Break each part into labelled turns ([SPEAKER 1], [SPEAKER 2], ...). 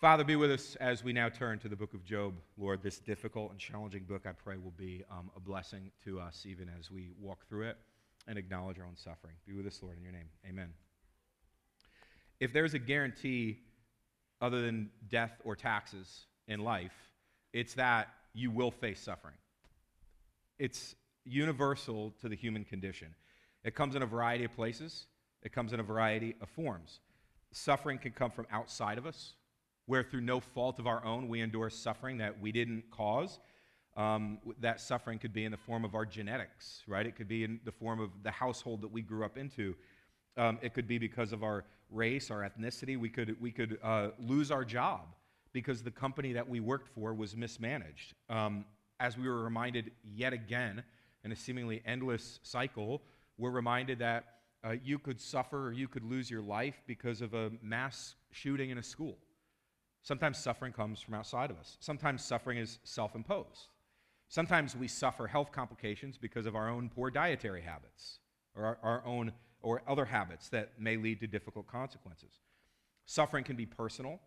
[SPEAKER 1] Father, be with us as we now turn to the book of Job. Lord, this difficult and challenging book, I pray, will be a blessing to us even as we walk through it and acknowledge our own suffering. Be with us, Lord, in your name. Amen. If there's a guarantee other than death or taxes in life, it's that you will face suffering. It's universal to the human condition. It comes in a variety of places. It comes in a variety of forms. Suffering can come from outside of us, where through no fault of our own we endure suffering that we didn't cause. That suffering could be in the form of our genetics, right? It could be in the form of the household that we grew up into. It could be because of our race, our ethnicity. We could lose our job because the company that we worked for was mismanaged. As we were reminded yet again in a seemingly endless cycle, we're reminded that you could suffer or you could lose your life because of a mass shooting in a school. Sometimes suffering comes from outside of us. Sometimes suffering is self-imposed. Sometimes we suffer health complications because of our own poor dietary habits or our own or other habits that may lead to difficult consequences. Suffering can be personal,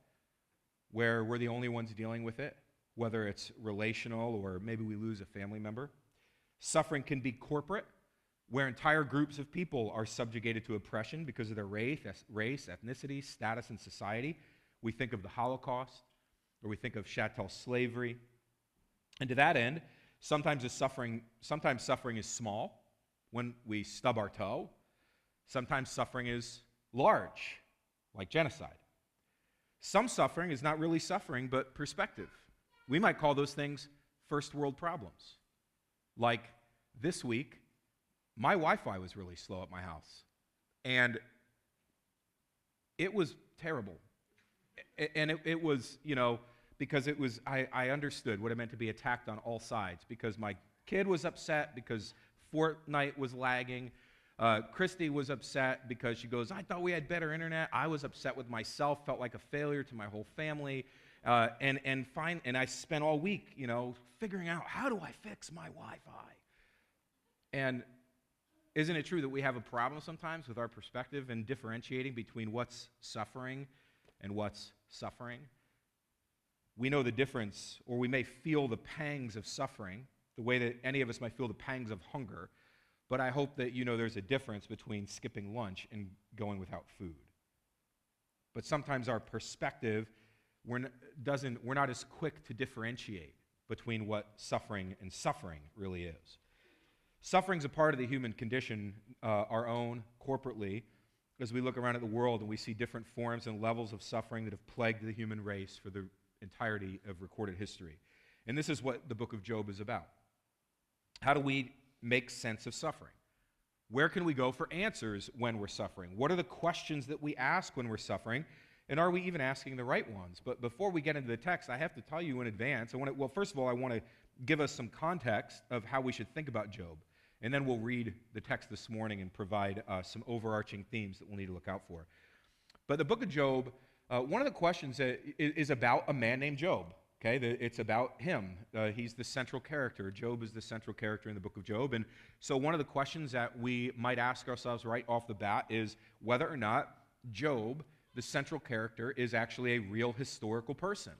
[SPEAKER 1] where we're the only ones dealing with it, whether it's relational or maybe we lose a family member. Suffering can be corporate, where entire groups of people are subjugated to oppression because of their race, ethnicity, status in society. We think of the Holocaust, or we think of chattel slavery. And to that end, sometimes suffering is small, when we stub our toe. Sometimes suffering is large, like genocide. Some suffering is not really suffering, but perspective. We might call those things first world problems. Like this week, my Wi-Fi was really slow at my house. And it was terrible. And it was, because it was, I understood what it meant to be attacked on all sides, because my kid was upset because Fortnite was lagging. Christy was upset because she goes, I thought we had better internet. I was upset with myself, felt like a failure to my whole family. And I spent all week, figuring out, how do I fix my Wi-Fi? And isn't it true that we have a problem sometimes with our perspective and differentiating between what's suffering and what's suffering? We know the difference, or we may feel the pangs of suffering, the way that any of us might feel the pangs of hunger, but I hope that you know there's a difference between skipping lunch and going without food. But sometimes our perspective, we're not as quick to differentiate between what suffering and suffering really is. Suffering's a part of the human condition, our own, corporately, as we look around at the world and we see different forms and levels of suffering that have plagued the human race for the entirety of recorded history. And this is what the book of Job is about. How do we make sense of suffering? Where can we go for answers when we're suffering? What are the questions that we ask when we're suffering? And are we even asking the right ones? But before we get into the text, I have to tell you in advance, first of all, I want to give us some context of how we should think about Job. And then we'll read the text this morning and provide some overarching themes that we'll need to look out for. But the book of Job, one of the questions is about a man named Job. Okay, it's about him. He's the central character. Job is the central character in the book of Job. And so one of the questions that we might ask ourselves right off the bat is whether or not Job, the central character, is actually a real historical person.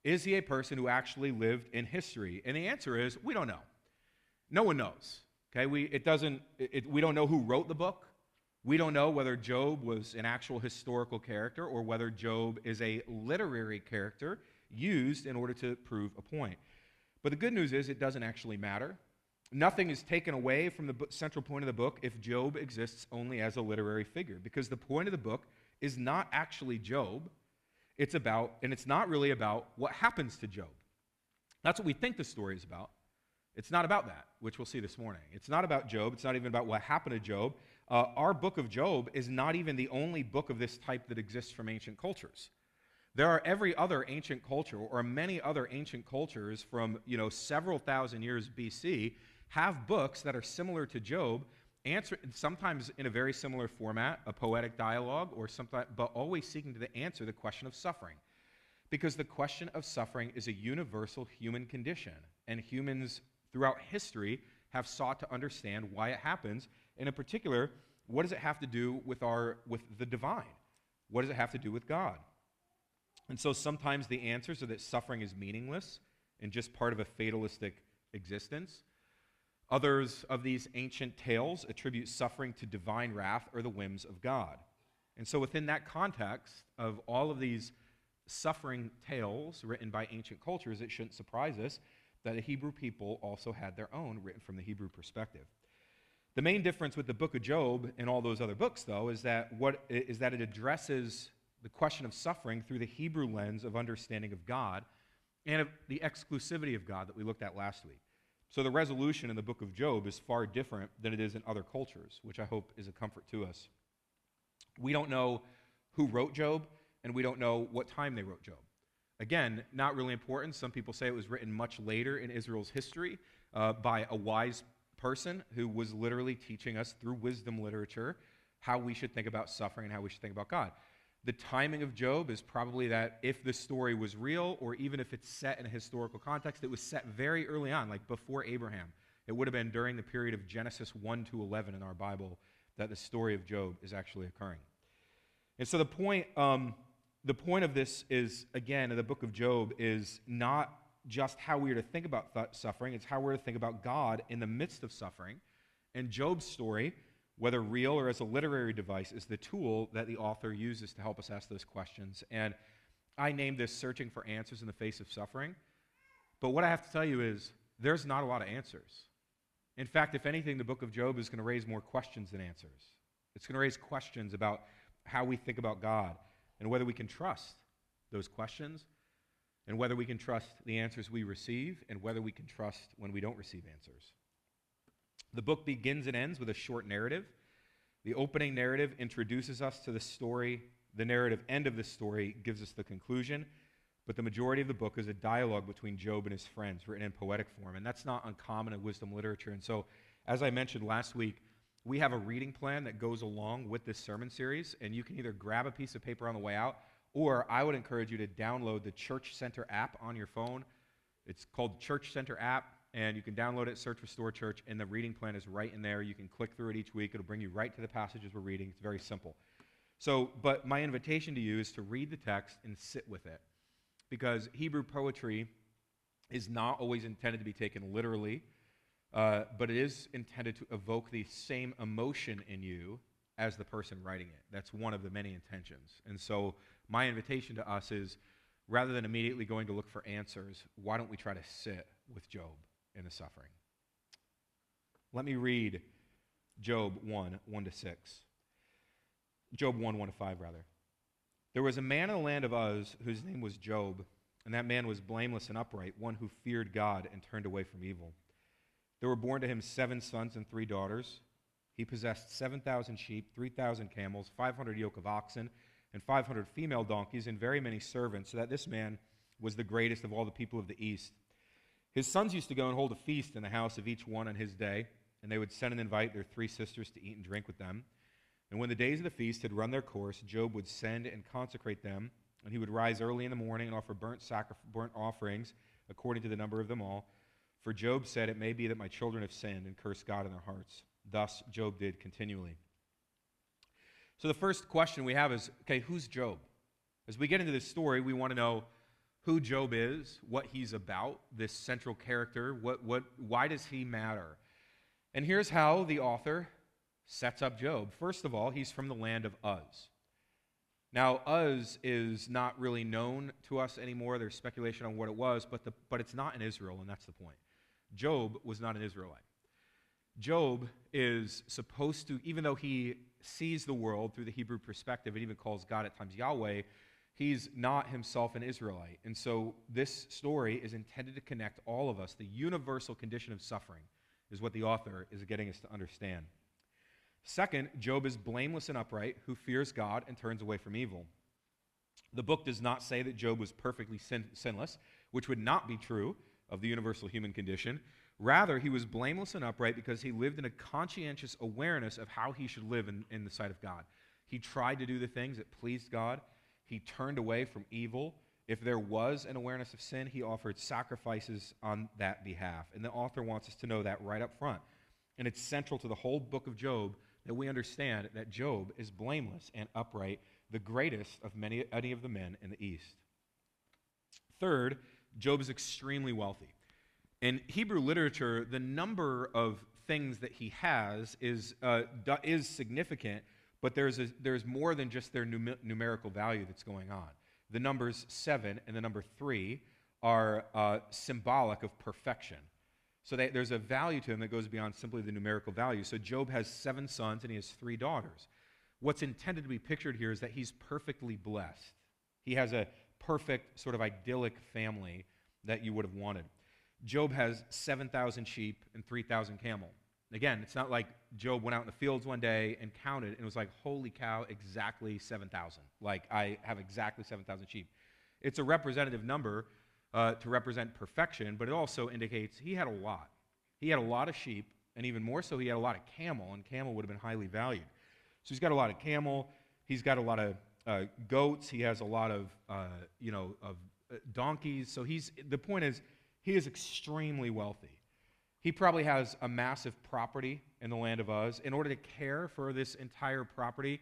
[SPEAKER 1] Is he a person who actually lived in history? And the answer is, we don't know. No one knows. Okay, we don't know who wrote the book. We don't know whether Job was an actual historical character or whether Job is a literary character used in order to prove a point. But the good news is it doesn't actually matter. Nothing is taken away from the central point of the book if Job exists only as a literary figure, because the point of the book is not actually Job. It's not really about what happens to Job. That's what we think the story is about. It's not about that, which we'll see this morning. It's not about Job. It's not even about what happened to Job. Our book of Job is not even the only book of this type that exists from ancient cultures. There are every other ancient culture, or many other ancient cultures from several thousand years BC, have books that are similar to Job, sometimes in a very similar format, a poetic dialogue, but always seeking to answer the question of suffering. Because the question of suffering is a universal human condition, and humans throughout history have sought to understand why it happens, and in particular, what does it have to do with the divine? What does it have to do with God? And so sometimes the answers are that suffering is meaningless and just part of a fatalistic existence. Others of these ancient tales attribute suffering to divine wrath or the whims of God. And so within that context of all of these suffering tales written by ancient cultures, it shouldn't surprise us that the Hebrew people also had their own written from the Hebrew perspective. The main difference with the book of Job and all those other books, though, is that it addresses the question of suffering through the Hebrew lens of understanding of God and of the exclusivity of God that we looked at last week. So the resolution in the book of Job is far different than it is in other cultures, which I hope is a comfort to us. We don't know who wrote Job, and we don't know what time they wrote Job. Again, not really important. Some people say it was written much later in Israel's history by a wise person who was literally teaching us through wisdom literature how we should think about suffering and how we should think about God. The timing of Job is probably that if the story was real, or even if it's set in a historical context, it was set very early on, like before Abraham. It would have been during the period of Genesis 1 to 11 in our Bible that the story of Job is actually occurring. And so the point of this is, again, in the book of Job, is not just how we are to think about suffering, it's how we're to think about God in the midst of suffering. And Job's story, whether real or as a literary device, is the tool that the author uses to help us ask those questions. And I named this Searching for Answers in the Face of Suffering. But what I have to tell you is there's not a lot of answers. In fact, if anything, the book of Job is going to raise more questions than answers. It's going to raise questions about how we think about God and whether we can trust those questions and whether we can trust the answers we receive and whether we can trust when we don't receive answers. The book begins and ends with a short narrative. The opening narrative introduces us to the story. The narrative end of the story gives us the conclusion. But the majority of the book is a dialogue between Job and his friends, written in poetic form. And that's not uncommon in wisdom literature. And so, as I mentioned last week, we have a reading plan that goes along with this sermon series. And you can either grab a piece of paper on the way out, or I would encourage you to download the Church Center app on your phone. It's called the Church Center app. And you can download it, search Restore Church, and the reading plan is right in there. You can click through it each week. It'll bring you right to the passages we're reading. It's very simple. But my invitation to you is to read the text and sit with it. Because Hebrew poetry is not always intended to be taken literally, but it is intended to evoke the same emotion in you as the person writing it. That's one of the many intentions. And so my invitation to us is, rather than immediately going to look for answers, why don't we try to sit with Job in the suffering? Let me read Job 1, 1-6. Job 1, 1-5, rather. There was a man in the land of Uz whose name was Job, and that man was blameless and upright, one who feared God and turned away from evil. There were born to him 7 sons and 3 daughters. He possessed 7,000 sheep, 3,000 camels, 500 yoke of oxen, and 500 female donkeys, and very many servants, so that this man was the greatest of all the people of the east. His sons used to go and hold a feast in the house of each one on his day, and they would send and invite their 3 sisters to eat and drink with them. And when the days of the feast had run their course, Job would send and consecrate them, and he would rise early in the morning and offer burnt offerings according to the number of them all. For Job said, "It may be that my children have sinned and cursed God in their hearts." Thus Job did continually. So the first question we have is, okay, who's Job? As we get into this story, we want to know who Job is, what he's about, this central character, why does he matter? And here's how the author sets up Job. First of all, he's from the land of Uz. Now, Uz is not really known to us anymore. There's speculation on what it was, but it's not in Israel, and that's the point. Job was not an Israelite. Job is supposed to, even though he sees the world through the Hebrew perspective and even calls God at times Yahweh, he's not himself an Israelite. And so this story is intended to connect all of us. The universal condition of suffering is what the author is getting us to understand. Second, Job is blameless and upright, who fears God and turns away from evil. The book does not say that Job was perfectly sinless, which would not be true of the universal human condition. Rather, he was blameless and upright because he lived in a conscientious awareness of how he should live in the sight of God. He tried to do the things that pleased God. He turned away from evil. If there was an awareness of sin, he offered sacrifices on that behalf. And the author wants us to know that right up front. And it's central to the whole book of Job that we understand that Job is blameless and upright, the greatest of any of the men in the East. Third, Job is extremely wealthy. In Hebrew literature, the number of things that he has is significant, but there's more than just their numerical value that's going on. The numbers 7 and the number 3 are symbolic of perfection. So there's a value to him that goes beyond simply the numerical value. So Job has 7 sons and he has 3 daughters. What's intended to be pictured here is that he's perfectly blessed. He has a perfect sort of idyllic family that you would have wanted. Job has 7,000 sheep and 3,000 camel. Again, it's not like Job went out in the fields one day and counted and it was like, holy cow, exactly 7,000. Like, I have exactly 7,000 sheep. It's a representative number to represent perfection, but it also indicates he had a lot. He had a lot of sheep, and even more so, he had a lot of camel, and camel would have been highly valued. So he's got a lot of camel. He's got a lot of goats. He has a lot of donkeys. So the point is, he is extremely wealthy. He probably has a massive property in the land of Uz. In order to care for this entire property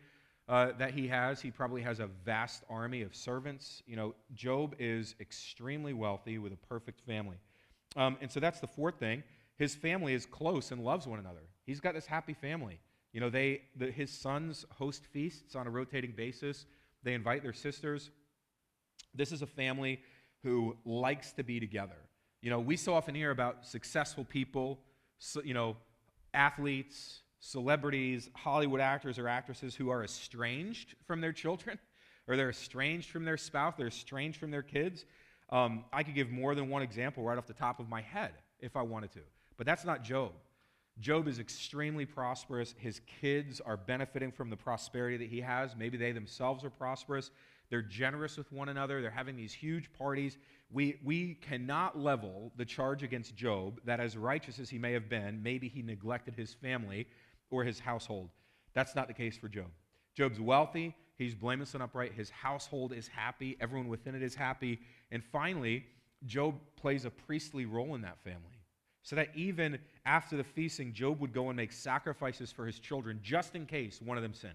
[SPEAKER 1] that he probably has a vast army of servants. Job is extremely wealthy with a perfect family. And so that's the fourth thing. His family is close and loves one another. He's got this happy family. His sons host feasts on a rotating basis. They invite their sisters. This is a family who likes to be together. We so often hear about successful people, athletes, celebrities, Hollywood actors or actresses who are estranged from their children, or they're estranged from their spouse, they're estranged from their kids. I could give more than one example right off the top of my head if I wanted to, but that's not Job. Job is extremely prosperous. His kids are benefiting from the prosperity that he has. Maybe they themselves are prosperous. They're generous with one another. They're having these huge parties. We cannot level the charge against Job that as righteous as he may have been, maybe he neglected his family or his household. That's not the case for Job. Job's wealthy. He's blameless and upright. His household is happy. Everyone within it is happy. And finally, Job plays a priestly role in that family. So that even after the feasting, Job would go and make sacrifices for his children just in case one of them sinned.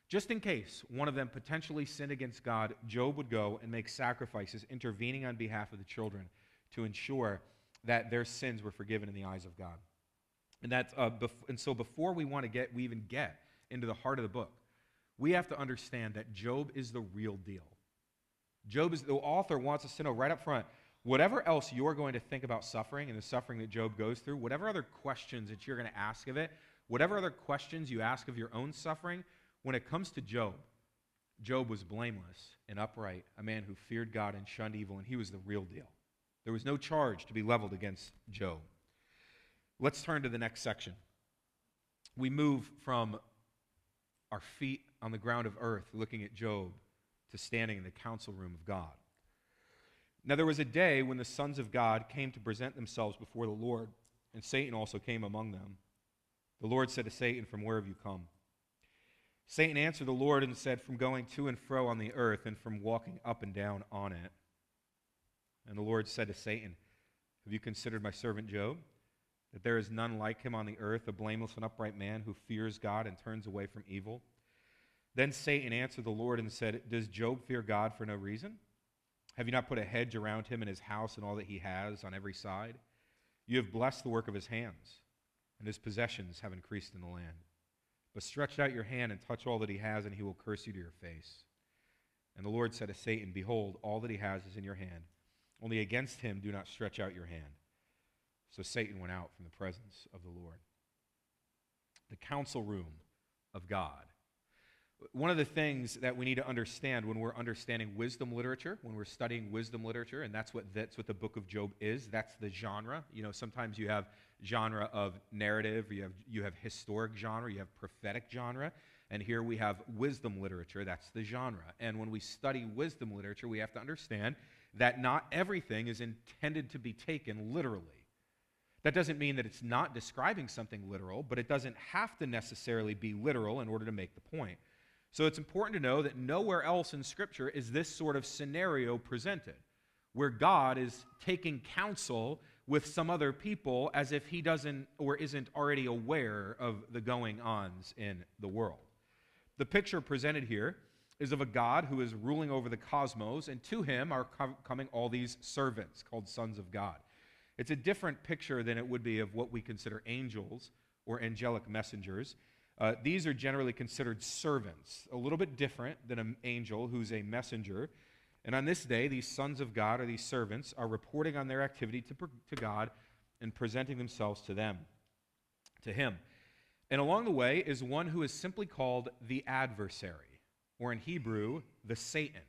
[SPEAKER 1] Just in case one of them potentially sinned against God, Job would go and make sacrifices, intervening on behalf of the children to ensure that their sins were forgiven in the eyes of God. And so before we even get into the heart of the book, we have to understand that Job is the real deal. The author wants us to know right up front, whatever else you're going to think about suffering and the suffering that Job goes through, whatever other questions that you're going to ask of it, whatever other questions you ask of your own suffering, when it comes to Job, Job was blameless and upright, a man who feared God and shunned evil, and he was the real deal. There was no charge to be leveled against Job. Let's turn to the next section. We move from our feet on the ground of earth, looking at Job, to standing in the council room of God. Now there was a day when the sons of God came to present themselves before the Lord, and Satan also came among them. The Lord said to Satan, "From where have you come?" Satan answered the Lord and said, "From going to and fro on the earth, and from walking up and down on it." And the Lord said to Satan, "Have you considered my servant Job, that there is none like him on the earth, a blameless and upright man who fears God and turns away from evil?" Then Satan answered the Lord and said, "Does Job fear God for no reason? Have you not put a hedge around him and his house and all that he has on every side? You have blessed the work of his hands, and his possessions have increased in the land. But stretch out your hand and touch all that he has, and he will curse you to your face." And the Lord said to Satan, "Behold, all that he has is in your hand. Only against him do not stretch out your hand." So Satan went out from the presence of the Lord. The council room of God. One of the things that we need to understand when we're understanding wisdom literature, when we're studying wisdom literature, and that's what the book of Job is, that's the genre. Sometimes you have genre of narrative, you have historic genre, you have prophetic genre, and here we have wisdom literature, that's the genre. And when we study wisdom literature, we have to understand that not everything is intended to be taken literally. That doesn't mean that it's not describing something literal, but it doesn't have to necessarily be literal in order to make the point. So it's important to know that nowhere else in Scripture is this sort of scenario presented, where God is taking counsel with some other people as if he doesn't or isn't already aware of the going-ons in the world. The picture presented here is of a God who is ruling over the cosmos, and to him are coming all these servants called sons of God. It's a different picture than it would be of what we consider angels or angelic messengers. These are generally considered servants, a little bit different than an angel who's a messenger. And on this day, these sons of God, or these servants, are reporting on their activity to God and presenting themselves to him. And along the way is one who is simply called the adversary, or in Hebrew, the Satan.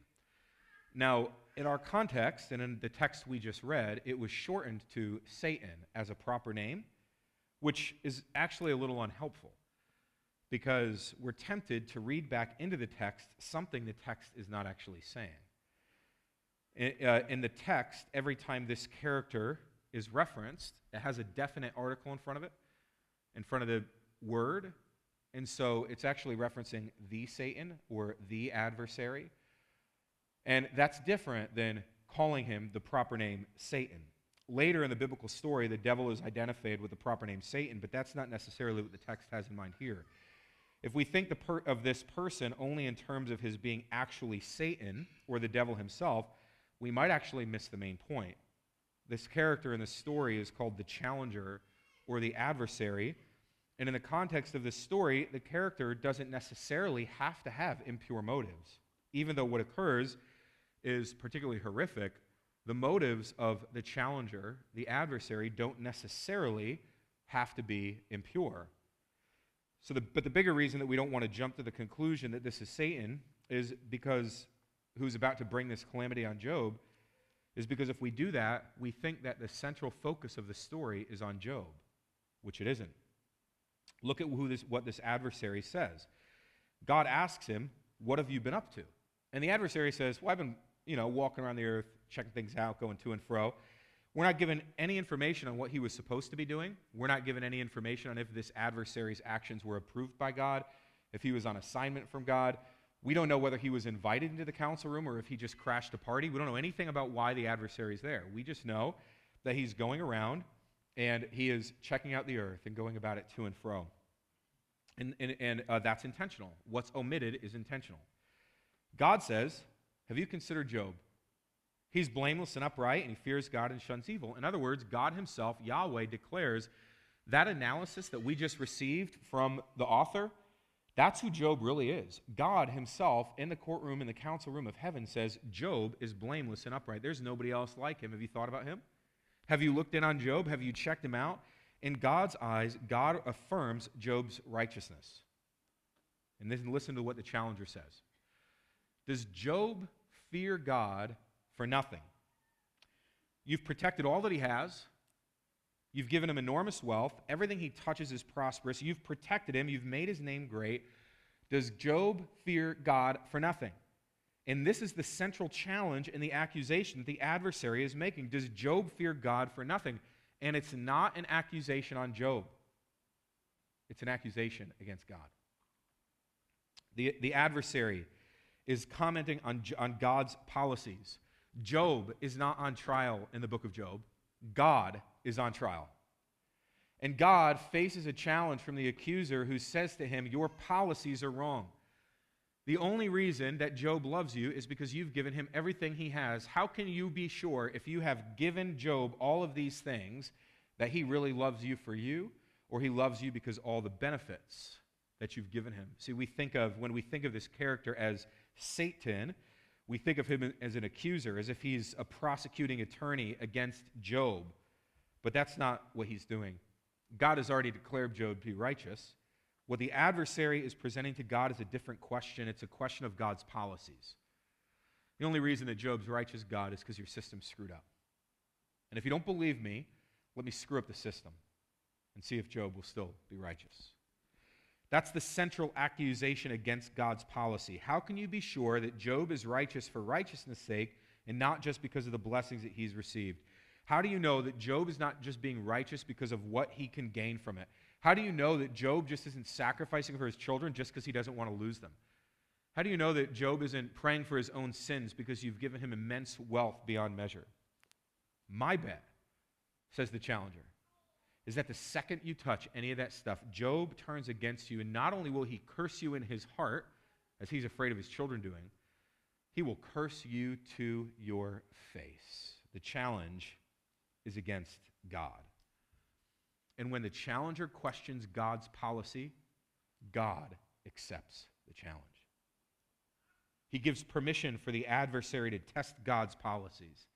[SPEAKER 1] Now, in our context, and in the text we just read, it was shortened to Satan as a proper name, which is actually a little unhelpful, because we're tempted to read back into the text something the text is not actually saying. In the text, every time this character is referenced, it has a definite article in front of it, in front of the word, and so it's actually referencing the Satan or the adversary. And that's different than calling him the proper name Satan. Later in the biblical story, the devil is identified with the proper name Satan, but that's not necessarily what the text has in mind here. If we think of this person only in terms of his being actually Satan or the devil himself, we might actually miss the main point. This character in the story is called the challenger or the adversary, and in the context of this story, the character doesn't necessarily have to have impure motives. Even though what occurs is particularly horrific, the motives of the challenger, the adversary, don't necessarily have to be impure. But the bigger reason that we don't want to jump to the conclusion that this is Satan is because who's about to bring this calamity on Job, is because if we do that, we think that the central focus of the story is on Job, which it isn't. Look at what this adversary says. God asks him, "What have you been up to?" And the adversary says, "Well, I've been, walking around the earth, checking things out, going to and fro." We're not given any information on what he was supposed to be doing. We're not given any information on if this adversary's actions were approved by God, if he was on assignment from God. We don't know whether he was invited into the council room or if he just crashed a party. We don't know anything about why the adversary's there. We just know that he's going around and he is checking out the earth and going about it to and fro. And that's intentional. What's omitted is intentional. God says, "Have you considered Job? He's blameless and upright, and he fears God and shuns evil." In other words, God himself, Yahweh, declares that analysis that we just received from the author, that's who Job really is. God himself, in the courtroom, in the council room of heaven, says Job is blameless and upright. There's nobody else like him. Have you thought about him? Have you looked in on Job? Have you checked him out? In God's eyes, God affirms Job's righteousness. And then listen to what the challenger says. Does Job fear God for nothing? You've protected all that he has. You've given him enormous wealth. Everything he touches is prosperous. You've protected him. You've made his name great. Does Job fear God for nothing? And this is the central challenge in the accusation that the adversary is making. Does Job fear God for nothing? And it's not an accusation on Job. It's an accusation against God. The adversary is commenting on God's policies. Job is not on trial in the book of Job. God is on trial. And God faces a challenge from the accuser who says to him, "Your policies are wrong. The only reason that Job loves you is because you've given him everything he has. How can you be sure, if you have given Job all of these things, that he really loves you for you, or he loves you because all the benefits that you've given him?" See, when we think of this character as Satan, we think of him as an accuser, as if he's a prosecuting attorney against Job. But that's not what he's doing. God has already declared Job to be righteous. What the adversary is presenting to God is a different question. It's a question of God's policies. The only reason that Job's righteous, God, is because your system's screwed up. And if you don't believe me, let me screw up the system and see if Job will still be righteous. That's the central accusation against God's policy. How can you be sure that Job is righteous for righteousness' sake and not just because of the blessings that he's received? How do you know that Job is not just being righteous because of what he can gain from it? How do you know that Job just isn't sacrificing for his children just because he doesn't want to lose them? How do you know that Job isn't praying for his own sins because you've given him immense wealth beyond measure? My bet, says the challenger, is that the second you touch any of that stuff, Job turns against you, and not only will he curse you in his heart, as he's afraid of his children doing, he will curse you to your face. The challenge is against God. And when the challenger questions God's policy, God accepts the challenge. He gives permission for the adversary to test God's policies,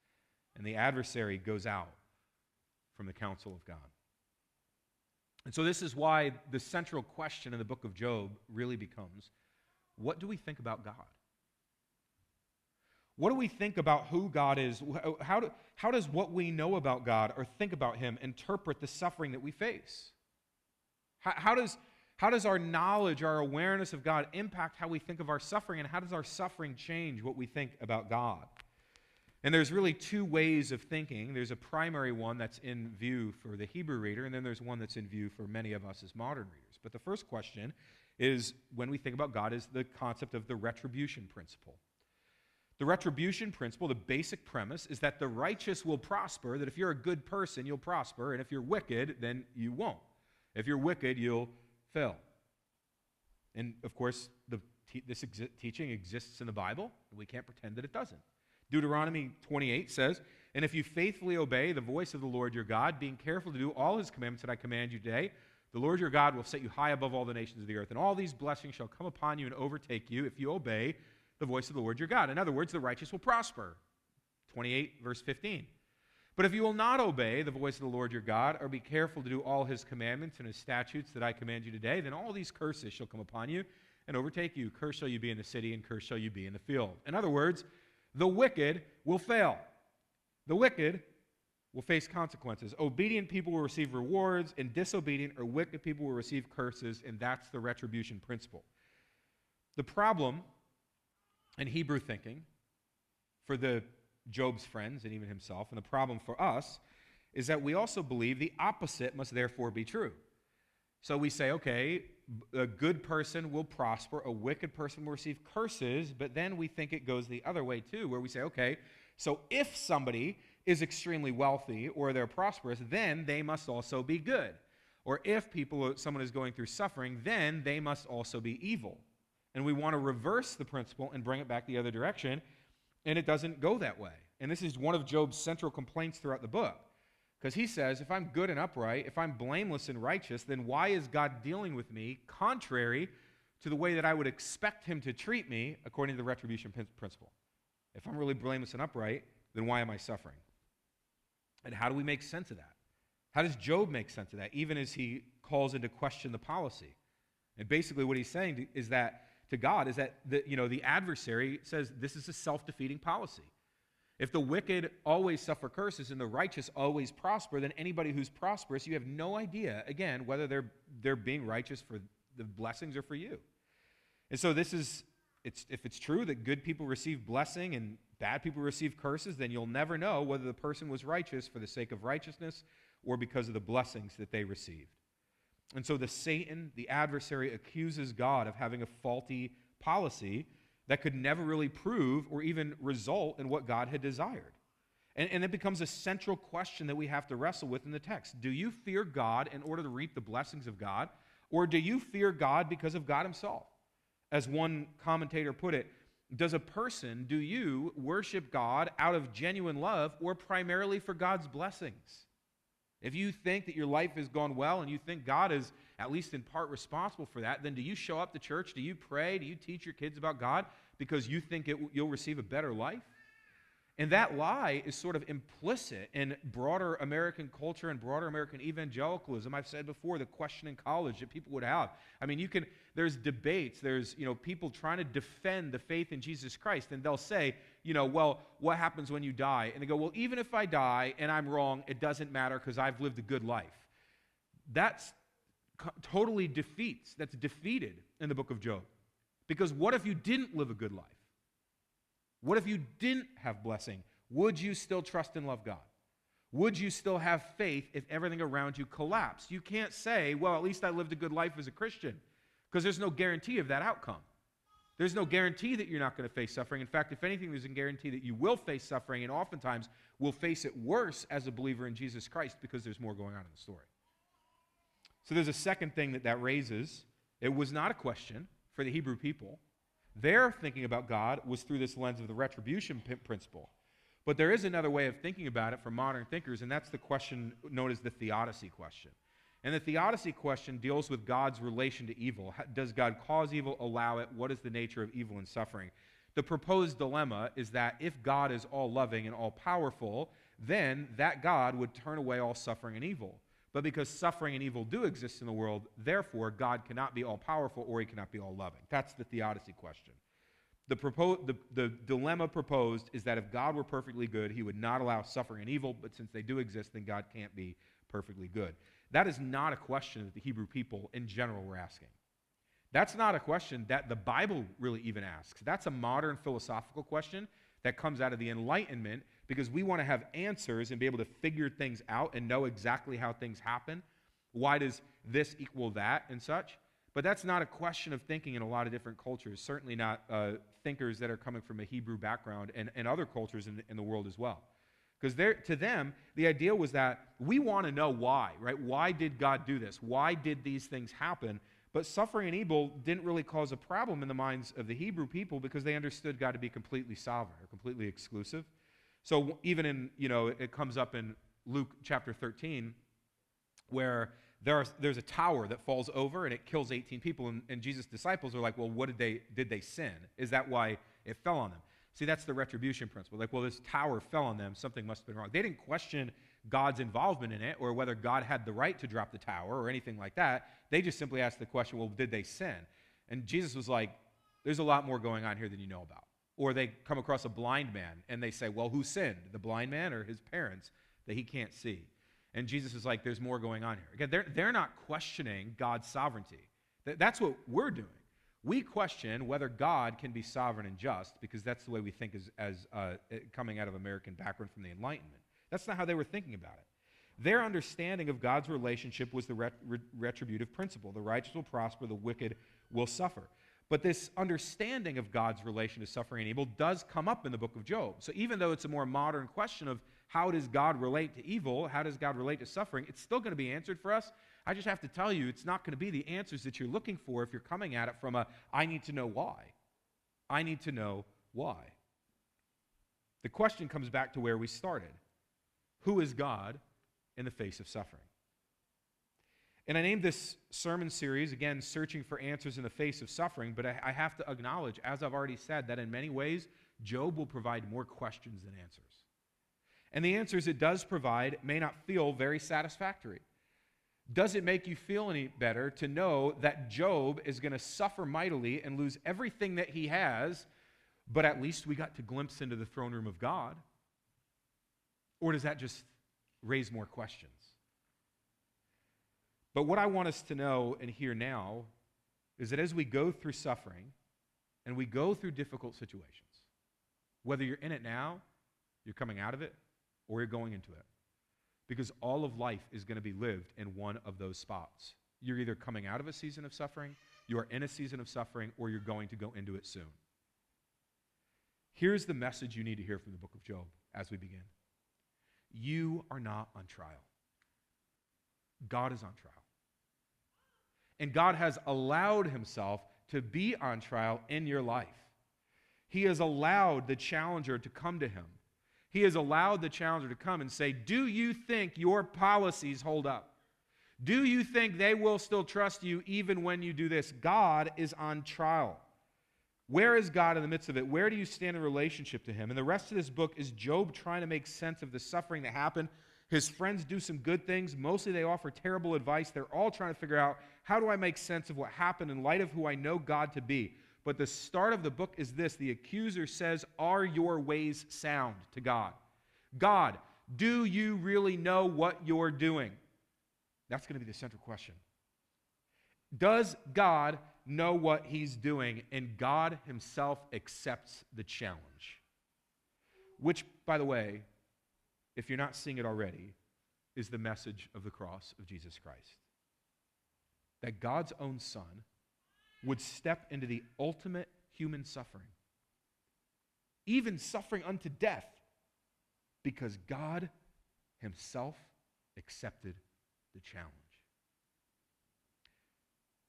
[SPEAKER 1] and the adversary goes out from the counsel of God. And so this is why the central question in the book of Job really becomes, what do we think about God? What do we think about who God is? How does what we know about God or think about him interpret the suffering that we face? How does our knowledge, our awareness of God impact how we think of our suffering, and how does our suffering change what we think about God? And there's really two ways of thinking. There's a primary one that's in view for the Hebrew reader, and then there's one that's in view for many of us as modern readers. But the first question is, when we think about God, is the concept of the retribution principle. The retribution principle, the basic premise, is that the righteous will prosper, that if you're a good person, you'll prosper, and if you're wicked, then you won't. If you're wicked, you'll fail. And, of course, this teaching exists in the Bible, and we can't pretend that it doesn't. Deuteronomy 28 says, "And if you faithfully obey the voice of the Lord your God, being careful to do all his commandments that I command you today, the Lord your God will set you high above all the nations of the earth, and all these blessings shall come upon you and overtake you if you obey the voice of the Lord your God." In other words, the righteous will prosper. 28 verse 15. "But if you will not obey the voice of the Lord your God, or be careful to do all his commandments and his statutes that I command you today, then all these curses shall come upon you and overtake you. Cursed shall you be in the city, and cursed shall you be in the field." In other words, the wicked will fail. The wicked will face consequences. Obedient people will receive rewards, and disobedient or wicked people will receive curses, and that's the retribution principle. The problem in Hebrew thinking for the Job's friends and even himself, and the problem for us, is that we also believe the opposite must therefore be true. So we say, okay, a good person will prosper, a wicked person will receive curses, but then we think it goes the other way too, where we say, okay, so if somebody is extremely wealthy or they're prosperous, then they must also be good. Or if someone is going through suffering, then they must also be evil. And we want to reverse the principle and bring it back the other direction, and it doesn't go that way. And this is one of Job's central complaints throughout the book. Because he says, if I'm good and upright, if I'm blameless and righteous, then why is God dealing with me contrary to the way that I would expect him to treat me according to the retribution principle? If I'm really blameless and upright, then why am I suffering? And how do we make sense of that? How does Job make sense of that, even as he calls into question the policy? And basically what he's saying is that to God is that the adversary says this is a self-defeating policy. If the wicked always suffer curses and the righteous always prosper, then anybody who's prosperous, you have no idea, again, whether they're being righteous for the blessings or for you. And so if it's true that good people receive blessing and bad people receive curses, then you'll never know whether the person was righteous for the sake of righteousness or because of the blessings that they received. And so the adversary, accuses God of having a faulty policy that could never really prove or even result in what God had desired. And it becomes a central question that we have to wrestle with in the text. Do you fear God in order to reap the blessings of God, or do you fear God because of God himself? As one commentator put it, do you worship God out of genuine love or primarily for God's blessings? If you think that your life has gone well and you think God is at least in part responsible for that, then do you show up to church? Do you pray? Do you teach your kids about God because you think you'll receive a better life? And that lie is sort of implicit in broader American culture and broader American evangelicalism. I've said before, the question in college that people would have. I mean, there's debates, there's people trying to defend the faith in Jesus Christ, and they'll say, well, what happens when you die? And they go, well, even if I die and I'm wrong, it doesn't matter because I've lived a good life. That's defeated in the book of Job. Because what if you didn't live a good life? What if you didn't have blessing? Would you still trust and love God? Would you still have faith if everything around you collapsed? You can't say, well, at least I lived a good life as a Christian, because there's no guarantee of that outcome. There's no guarantee that you're not going to face suffering. In fact, if anything, there's a guarantee that you will face suffering, and oftentimes will face it worse as a believer in Jesus Christ because there's more going on in the story. So there's a second thing that raises. It was not a question for the Hebrew people. Their thinking about God was through this lens of the retribution principle. But there is another way of thinking about it for modern thinkers, and that's the question known as the theodicy question. And the theodicy question deals with God's relation to evil. Does God cause evil, allow it? What is the nature of evil and suffering? The proposed dilemma is that if God is all-loving and all-powerful, then that God would turn away all suffering and evil. But because suffering and evil do exist in the world, therefore God cannot be all-powerful or he cannot be all-loving. That's the theodicy question. The dilemma proposed is that if God were perfectly good, he would not allow suffering and evil, but since they do exist, then God can't be perfectly good. That is not a question that the Hebrew people in general were asking. That's not a question that the Bible really even asks. That's a modern philosophical question that comes out of the Enlightenment because we want to have answers and be able to figure things out and know exactly how things happen. Why does this equal that and such? But that's not a question of thinking in a lot of different cultures, certainly not thinkers that are coming from a Hebrew background and other cultures in the world as well. Because to them, the idea was that we want to know why, right? Why did God do this? Why did these things happen? But suffering and evil didn't really cause a problem in the minds of the Hebrew people because they understood God to be completely sovereign or completely exclusive. So even in, it comes up in Luke chapter 13 where there's a tower that falls over and it kills 18 people, and Jesus' disciples are like, well, did they sin? Is that why it fell on them? See, that's the retribution principle. Like, well, this tower fell on them. Something must have been wrong. They didn't question God's involvement in it or whether God had the right to drop the tower or anything like that. They just simply asked the question, well, did they sin? And Jesus was like, there's a lot more going on here than you know about. Or they come across a blind man and they say, well, who sinned? The blind man or his parents that he can't see? And Jesus is like, there's more going on here. Again, they're not questioning God's sovereignty. That's what we're doing. We question whether God can be sovereign and just because that's the way we think as coming out of American background from the Enlightenment. That's not how they were thinking about it. Their understanding of God's relationship was the retributive principle. The righteous will prosper, the wicked will suffer. But this understanding of God's relation to suffering and evil does come up in the book of Job. So even though it's a more modern question of how does God relate to evil, how does God relate to suffering, it's still going to be answered for us. I just have to tell you, it's not going to be the answers that you're looking for if you're coming at it from I need to know why. I need to know why. The question comes back to where we started. Who is God in the face of suffering? And I named this sermon series, again, Searching for Answers in the Face of Suffering, but I have to acknowledge, as I've already said, that in many ways, Job will provide more questions than answers. And the answers it does provide may not feel very satisfactory. Does it make you feel any better to know that Job is going to suffer mightily and lose everything that he has, but at least we got to glimpse into the throne room of God? Or does that just raise more questions? But what I want us to know and hear now is that as we go through suffering and we go through difficult situations, whether you're in it now, you're coming out of it, or you're going into it, because all of life is going to be lived in one of those spots. You're either coming out of a season of suffering, you are in a season of suffering, or you're going to go into it soon. Here's the message you need to hear from the book of Job as we begin. You are not on trial. God is on trial. And God has allowed himself to be on trial in your life. He has allowed the challenger to come to him. He has allowed the challenger to come and say, do you think your policies hold up? Do you think they will still trust you even when you do this? God is on trial. Where is God in the midst of it? Where do you stand in relationship to him? And the rest of this book is Job trying to make sense of the suffering that happened. His friends do some good things. Mostly they offer terrible advice. They're all trying to figure out, how do I make sense of what happened in light of who I know God to be? But the start of the book is this. The accuser says, are your ways sound to God? God, do you really know what you're doing? That's going to be the central question. Does God know what he's doing? And God himself accepts the challenge. Which, by the way, if you're not seeing it already, is the message of the cross of Jesus Christ. That God's own Son would step into the ultimate human suffering, even suffering unto death, because God himself accepted the challenge.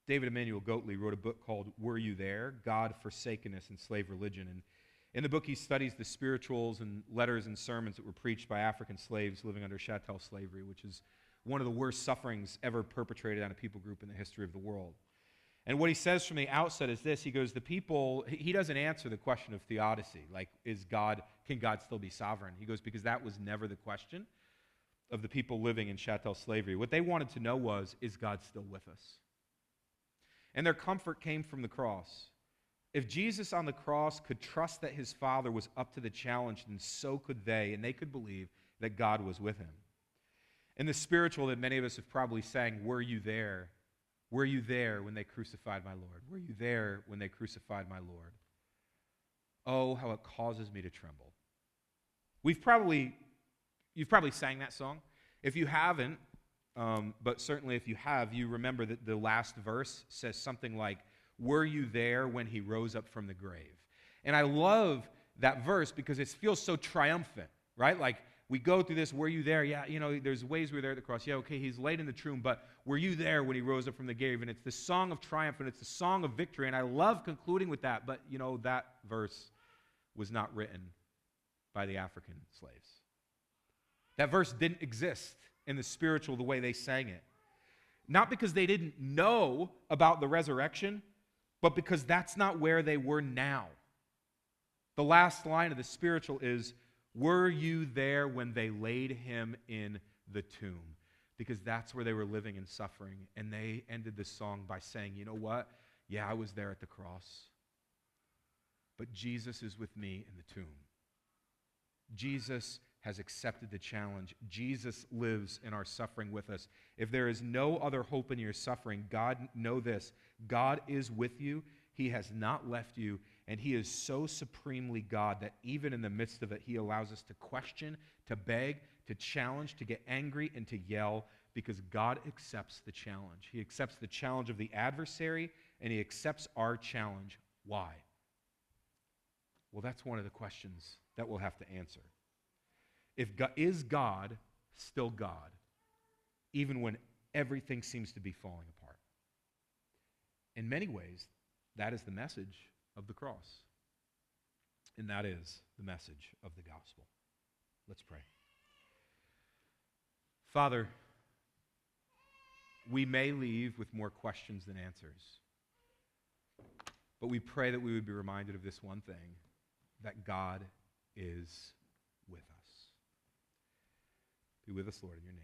[SPEAKER 1] David Emmanuel Goatley wrote a book called Were You There? God, Forsakenness, and Slave Religion. And in the book, he studies the spirituals and letters and sermons that were preached by African slaves living under chattel slavery, which is one of the worst sufferings ever perpetrated on a people group in the history of the world. And what he says from the outset is this. He goes, he doesn't answer the question of theodicy, like, can God still be sovereign? He goes, because that was never the question of the people living in chattel slavery. What they wanted to know was, is God still with us? And their comfort came from the cross. If Jesus on the cross could trust that his Father was up to the challenge, then so could they, and they could believe that God was with him. In the spiritual that many of us have probably sang, were you there? Were you there when they crucified my Lord? Were you there when they crucified my Lord? Oh, how it causes me to tremble. You've probably sang that song. If you haven't, but certainly if you have, you remember that the last verse says something like, were you there when he rose up from the grave? And I love that verse because it feels so triumphant, right? Like, we go through this, were you there? Yeah, there's ways we're there at the cross. Yeah, okay, he's laid in the tomb, but were you there when he rose up from the grave? And it's the song of triumph, and it's the song of victory, and I love concluding with that, but, that verse was not written by the African slaves. That verse didn't exist in the spiritual the way they sang it. Not because they didn't know about the resurrection, but because that's not where they were now. The last line of the spiritual is, were you there when they laid him in the tomb? Because that's where they were living and suffering. And they ended the song by saying, you know what? Yeah, I was there at the cross. But Jesus is with me in the tomb. Jesus has accepted the challenge. Jesus lives in our suffering with us. If there is no other hope in your suffering, know this. God is with you. He has not left you. And he is so supremely God that even in the midst of it, he allows us to question, to beg, to challenge, to get angry, and to yell, because God accepts the challenge. He accepts the challenge of the adversary, and he accepts our challenge. Why? Well, that's one of the questions that we'll have to answer. Is God still God, even when everything seems to be falling apart? In many ways, that is the message of the cross. And that is the message of the gospel. Let's pray. Father, we may leave with more questions than answers, but we pray that we would be reminded of this one thing, that God is with us. Be with us, Lord, in your name.